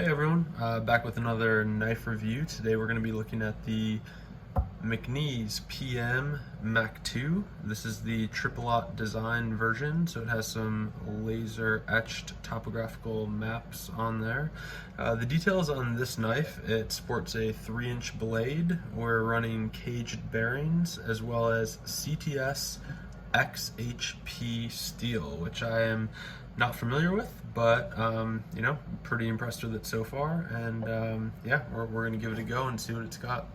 Hey everyone, back with another knife review. Today we're going to be looking at the Mcnees PM Mac 2. This is the Triple Aught Design version, so it has some laser etched topographical maps on there. The details on this knife: it sports a 3-inch blade. We're running caged bearings as well as CTS XHP steel, which I am not familiar with, but pretty impressed with it so far. And yeah, we're gonna give it a go and see what it's got.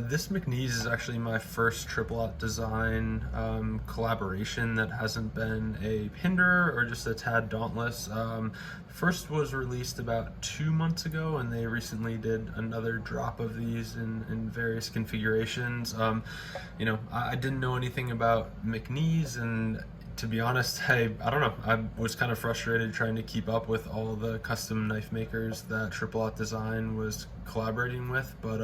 This Mcnees is actually my first Triple Aught Design collaboration that hasn't been a hinderer or just a tad dauntless. First was released about 2 months ago, and they recently did another drop of these in various configurations. I didn't know anything about Mcnees, and to be honest, I don't know. I was kind of frustrated trying to keep up with all the custom knife makers that Triple Aught Design was collaborating with, but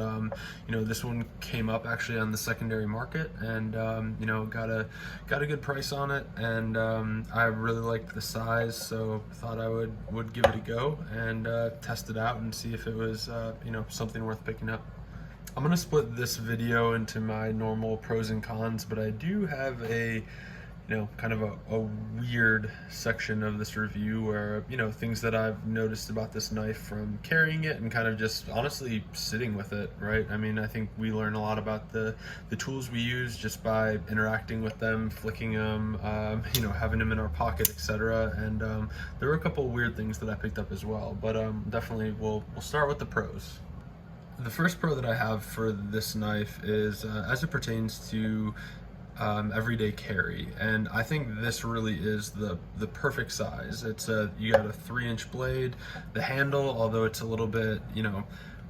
this one came up actually on the secondary market, and got a good price on it, and I really liked the size, so thought I would give it a go and test it out and see if it was something worth picking up. I'm gonna split this video into my normal pros and cons, but I do have a kind of a weird section of this review where, things that I've noticed about this knife from carrying it and kind of just honestly sitting with it, right? I mean, I think we learn a lot about the tools we use just by interacting with them, flicking them, having them in our pocket, etc. And there were a couple of weird things that I picked up as well, but definitely we'll start with the pros. The first pro that I have for this knife is as it pertains to everyday carry, and I think this really is the perfect size. It's you got a 3-inch blade. The handle, although it's a little bit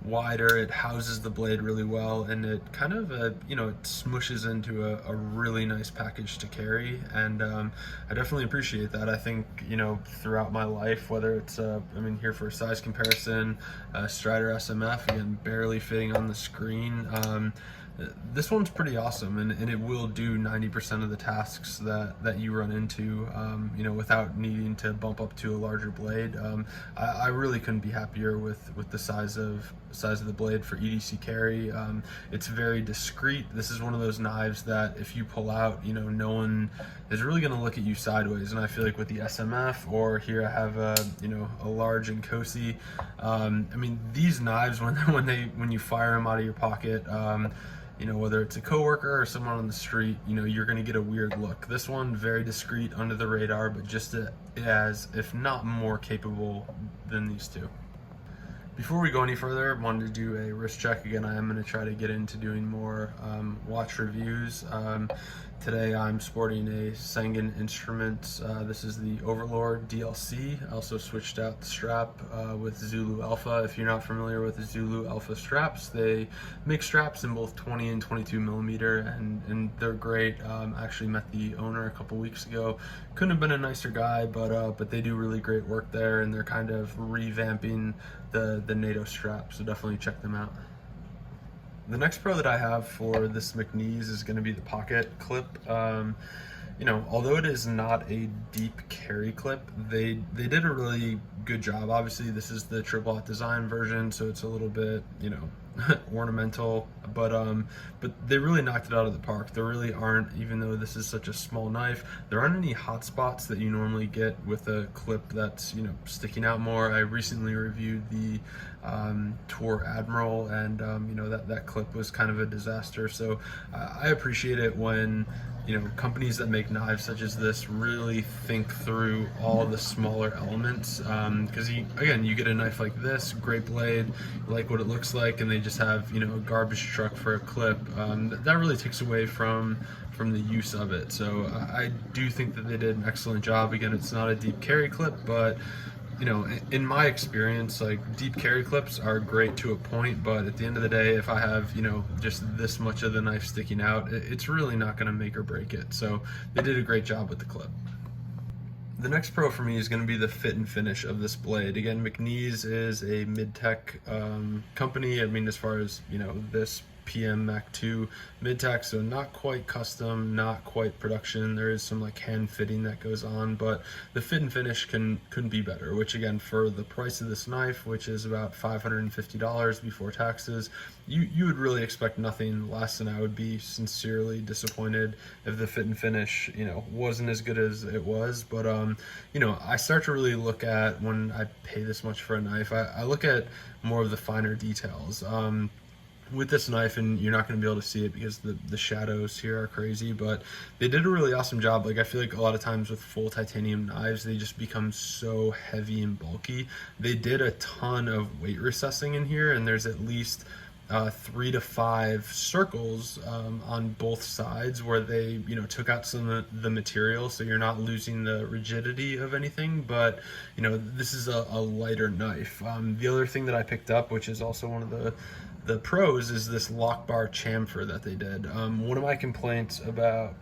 wider, it houses the blade really well, and it kind of it smushes into a really nice package to carry, and I definitely appreciate that. I think throughout my life, whether it's here for a size comparison, Strider SMF, again barely fitting on the screen. This one's pretty awesome, and it will do 90% of the tasks that you run into, without needing to bump up to a larger blade. I really couldn't be happier with the size of the blade for EDC carry. It's very discreet. This is one of those knives that if you pull out, no one is really going to look at you sideways. And I feel like with the SMF, or here I have a large Inkosi. These knives when you fire them out of your pocket, whether it's a coworker or someone on the street, you're going to get a weird look. This one, very discreet, under the radar, but just as, if not more capable than these two. Before we go any further, I wanted to do a wrist check. Again, I am going to try to get into doing more watch reviews. Today I'm sporting a Sengen Instruments. This is the Overlord DLC. I also switched out the strap with Zulu Alpha. If you're not familiar with the Zulu Alpha straps, they make straps in both 20 and 22 millimeter, and they're great. Actually met the owner a couple weeks ago. Couldn't have been a nicer guy, but they do really great work there, and they're kind of revamping the NATO strap, so definitely check them out. The next pro that I have for this Mcnees is going to be the pocket clip. Although it is not a deep carry clip, they did a really good job. Obviously, this is the Triple Aught Design version, so it's a little bit, ornamental, but they really knocked it out of the park. There really aren't, even though this is such a small knife, there aren't any hot spots that you normally get with a clip that's sticking out more. I recently reviewed the Tour Admiral, and that clip was kind of a disaster. So I appreciate it when companies that make knives such as this really think through all the smaller elements, because you get a knife like this, great blade, you like what it looks like, and they just have a garbage truck for a clip. That really takes away from the use of it. So I do think that they did an excellent job. Again, it's not a deep carry clip, but in my experience, like, deep carry clips are great to a point, but at the end of the day, if I have, just this much of the knife sticking out, it's really not going to make or break it. So they did a great job with the clip. The next pro for me is going to be the fit and finish of this blade. Again, Mcnees is a mid-tech company. As far as, this PM Mac 2 mid-tack, so not quite custom, not quite production. There is some like hand fitting that goes on, but the fit and finish couldn't be better, which again, for the price of this knife, which is about $550 before taxes, you would really expect nothing less, and I would be sincerely disappointed if the fit and finish, you know, wasn't as good as it was. But you know, I start to really look at, when I pay this much for a knife, I look at more of the finer details. With this knife, and you're not going to be able to see it because the shadows here are crazy, but they did a really awesome job. Like, I feel like a lot of times with full titanium knives, they just become so heavy and bulky. They did a ton of weight recessing in here, and there's at least 3 to 5 circles on both sides where they, you know, took out some of the material, so you're not losing the rigidity of anything. But you know, this is a lighter knife. The other thing that I picked up, which is also one of the pros, is this lock bar chamfer that they did. One of my complaints about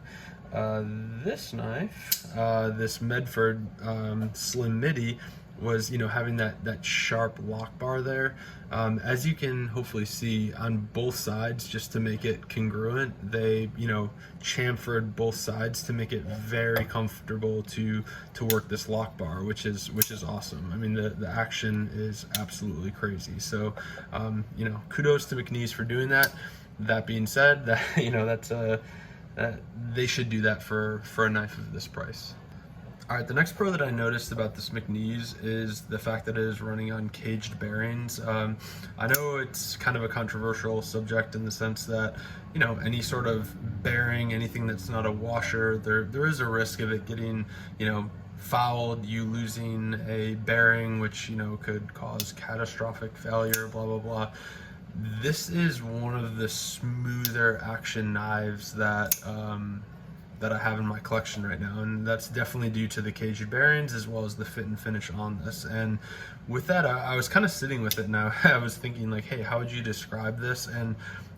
this knife, this Medford Slim Midi, was, you know, having that sharp lock bar there. As you can hopefully see on both sides, just to make it congruent, they, you know, chamfered both sides to make it very comfortable to work this lock bar, which is awesome. I mean, the action is absolutely crazy. So you know, kudos to Mcnees for doing that. That being said, that, you know, that's they should do that for a knife of this price. All right, the next pro that I noticed about this Mcnees is the fact that it is running on caged bearings. I know it's kind of a controversial subject in the sense that, you know, any sort of bearing, anything that's not a washer, there is a risk of it getting, you know, fouled, you losing a bearing, which, you know, could cause catastrophic failure, blah, blah, blah. This is one of the smoother action knives that I have in my collection right now, and that's definitely due to the caged bearings as well as the fit and finish on this. And with that, I was kind of sitting with it, and I was thinking, like, hey, how would you describe this? And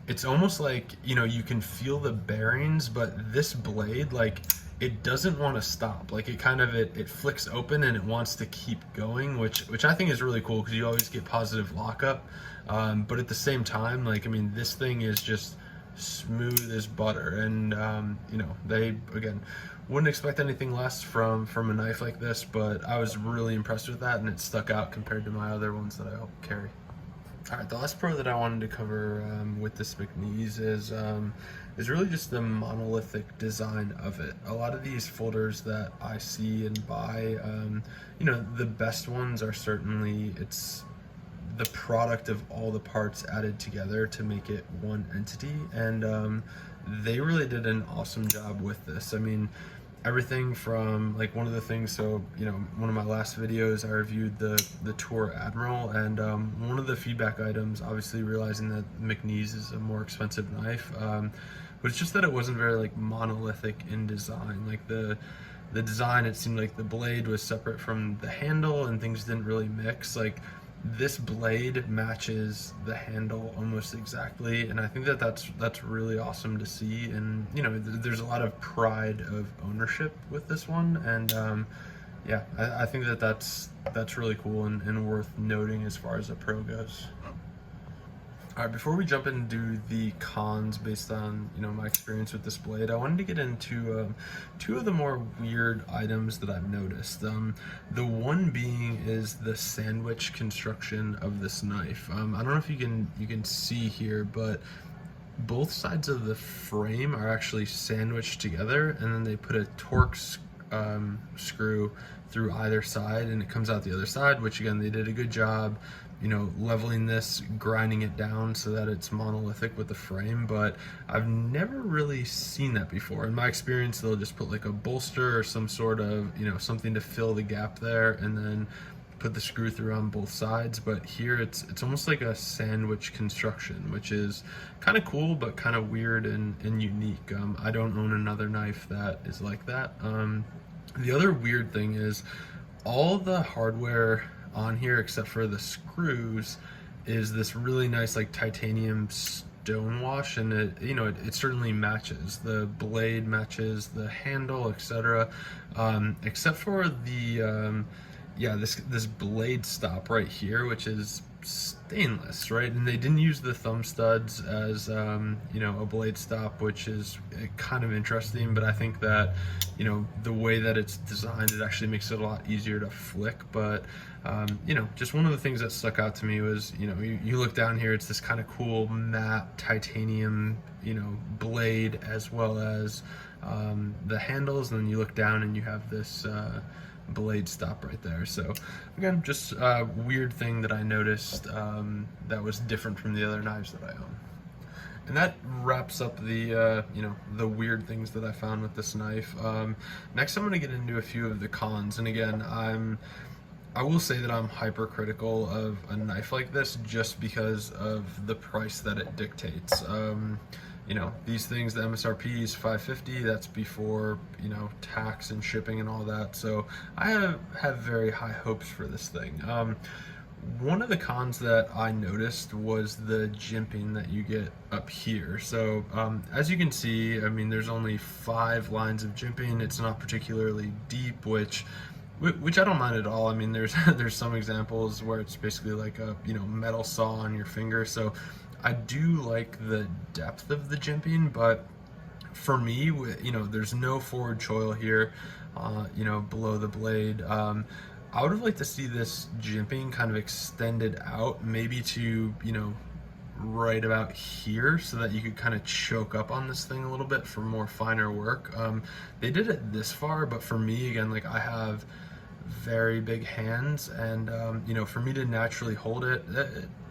it's almost like, you know, you can feel the bearings, but this blade, like, it doesn't want to stop. Like, it kind of it flicks open and it wants to keep going, which I think is really cool, because you always get positive lockup. But at the same time, like, I mean, this thing is just smooth as butter, and you know, they, again, wouldn't expect anything less from a knife like this, but I was really impressed with that, and it stuck out compared to my other ones that I carry. All right, the last pro that I wanted to cover with this Mcnees is really just the monolithic design of it. A lot of these folders that I see and buy, you know, the best ones are certainly, it's the product of all the parts added together to make it one entity, and they really did an awesome job with this. I mean, everything from, like, one of the things, so, you know, one of my last videos I reviewed the Tour Admiral, and one of the feedback items, obviously realizing that Mcnees is a more expensive knife, but it's just that it wasn't very, like, monolithic in design. Like, the design, it seemed like the blade was separate from the handle and things didn't really mix. Like, this blade matches the handle almost exactly, and I think that that's really awesome to see. And, you know, there's a lot of pride of ownership with this one, and yeah, I think that that's really cool and worth noting as far as a pro goes. All right, before we jump into the cons based on, you know, my experience with this blade, I wanted to get into two of the more weird items that I've noticed. The one being is the sandwich construction of this knife. I don't know if you can see here, but both sides of the frame are actually sandwiched together, and then they put a Torx screw through either side, and it comes out the other side, which, again, they did a good job, you know, leveling this, grinding it down so that it's monolithic with the frame. But I've never really seen that before. In my experience, they'll just put like a bolster or some sort of, you know, something to fill the gap there, and then put the screw through on both sides. But here it's almost like a sandwich construction, which is kind of cool but kind of weird and unique. I don't own another knife that is like that. The other weird thing is all the hardware on here, except for the screws, is this really nice, like, titanium stonewash, and it, you know, it certainly matches. The blade matches the handle, etc. Except for the yeah, this blade stop right here, which is stainless, right? And they didn't use the thumb studs as you know, a blade stop, which is kind of interesting. But I think that, you know, the way that it's designed, it actually makes it a lot easier to flick. But you know, just one of the things that stuck out to me was, you know, you look down here, it's this kind of cool matte titanium, you know, blade, as well as the handles, and then you look down and you have this blade stop right there. So again, just a weird thing that I noticed that was different from the other knives that I own. And that wraps up the you know, the weird things that I found with this knife. Next I'm going to get into a few of the cons, and again, I will say that I'm hypercritical of a knife like this just because of the price that it dictates. You know, these things, the MSRP is $550. That's before, you know, tax and shipping and all that. So I have very high hopes for this thing. One of the cons that I noticed was the jimping that you get up here. So as you can see, I mean, there's only 5 lines of jimping. It's not particularly deep, which I don't mind at all. I mean, there's some examples where it's basically like a, you know, metal saw on your finger. So I do like the depth of the jimping, but for me, you know, there's no forward choil here, you know, below the blade. I would have liked to see this jimping kind of extended out, maybe to, you know, right about here, so that you could kind of choke up on this thing a little bit for more finer work. They did it this far, but for me, again, like, I have very big hands, and you know, for me to naturally hold it,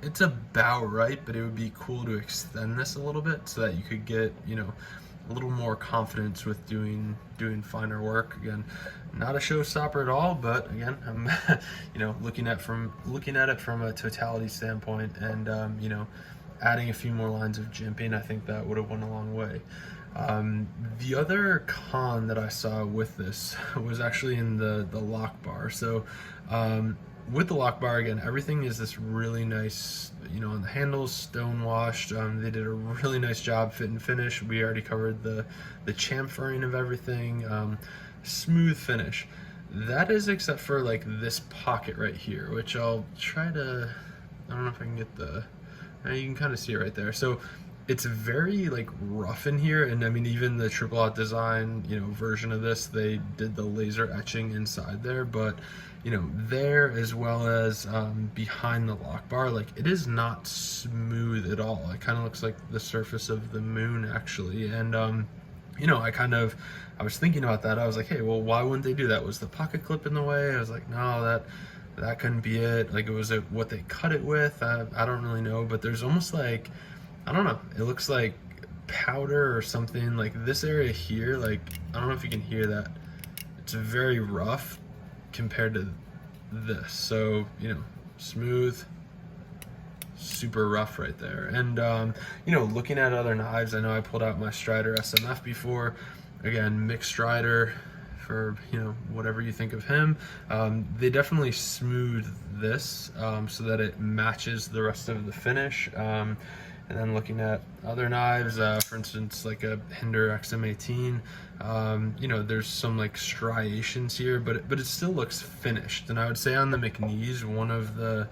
it's about right, but it would be cool to extend this a little bit so that you could get, you know, a little more confidence with doing finer work. Again, not a showstopper at all, but again, I'm you know, looking at it from a totality standpoint, and you know, adding a few more lines of jimping, I think that would have went a long way. The other con that I saw with this was actually in the lock bar. So with the lock bar, again, everything is this really nice, you know, on the handles, stone washed. They did a really nice job fit and finish. We already covered the chamfering of everything. Smooth finish. That is, except for like this pocket right here, which I'll try to, I don't know if I can get you can kind of see it right there. So it's very like rough in here, and I mean, even the Triple Aught Design, you know, version of this, they did the laser etching inside there, but you know, there, as well as behind the lock bar, like, it is not smooth at all. It kind of looks like the surface of the moon, actually. And you know, I was thinking about that. I was like, hey, well, why wouldn't they do that? Was the pocket clip in the way? I was like, no, that couldn't be it. Like, it was what they cut it with. I don't really know, but there's almost like, I don't know, it looks like powder or something. Like, this area here, like, I don't know if you can hear that. It's very rough compared to this. So, you know, smooth, super rough right there. And you know, looking at other knives, I know I pulled out my Strider SMF before. Again, mixed Strider, for, you know, whatever you think of him. They definitely smooth this so that it matches the rest of the finish. And then looking at other knives, for instance, like a Hinder XM18, you know, there's some like striations here, but it still looks finished. And I would say on the Mcnees, one of the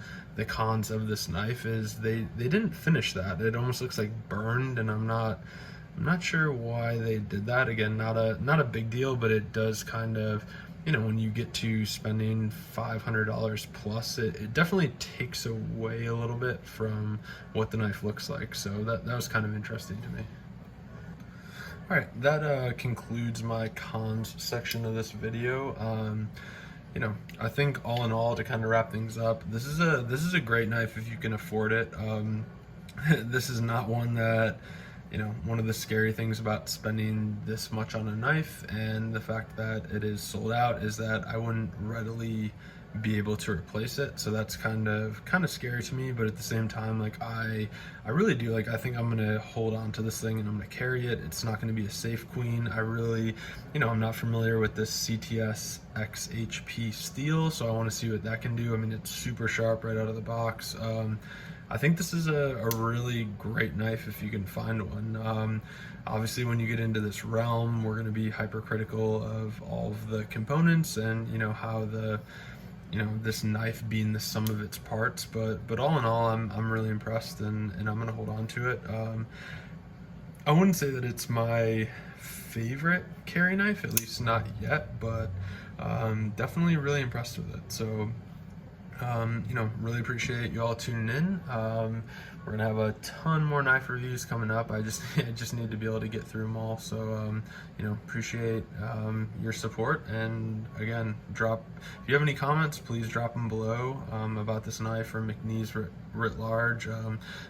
cons of this knife is they didn't finish that. It almost looks like burned, and I'm not sure why they did that. Again, not a big deal, but it does kind of, you know, when you get to spending $500 plus, it definitely takes away a little bit from what the knife looks like. So that was kind of interesting to me. All right, that concludes my cons section of this video. You know, I think all in all, to kind of wrap things up, this is a great knife if you can afford it. This is not one that, you know, one of the scary things about spending this much on a knife, and the fact that it is sold out, is that I wouldn't readily be able to replace it. So that's kind of scary to me, but at the same time, like, I really do, like, I think I'm gonna hold on to this thing and I'm gonna carry it. It's not gonna be a safe queen. I really, you know, I'm not familiar with this CTS XHP steel, so I want to see what that can do. I mean, it's super sharp right out of the box. I think this is a really great knife if you can find one. Obviously, when you get into this realm, we're going to be hypercritical of all of the components and, you know, how the you know, this knife being the sum of its parts, but all in all, I'm really impressed, and I'm gonna hold on to it. I wouldn't say that it's my favorite carry knife, at least not yet, but definitely really impressed with it. So you know, really appreciate you all tuning in. We're gonna have a ton more knife reviews coming up. I just I just need to be able to get through them all. So you know, appreciate your support. And again, if you have any comments, please drop them below about this knife or Mcnees writ large.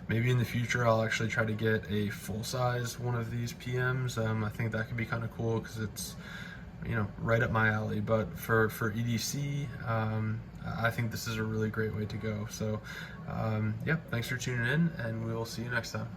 Maybe in the future I'll actually try to get a full size one of these PMs. I think that could be kind of cool because it's, you know, right up my alley. But for EDC, I think this is a really great way to go. So yeah, thanks for tuning in, and we'll see you next time.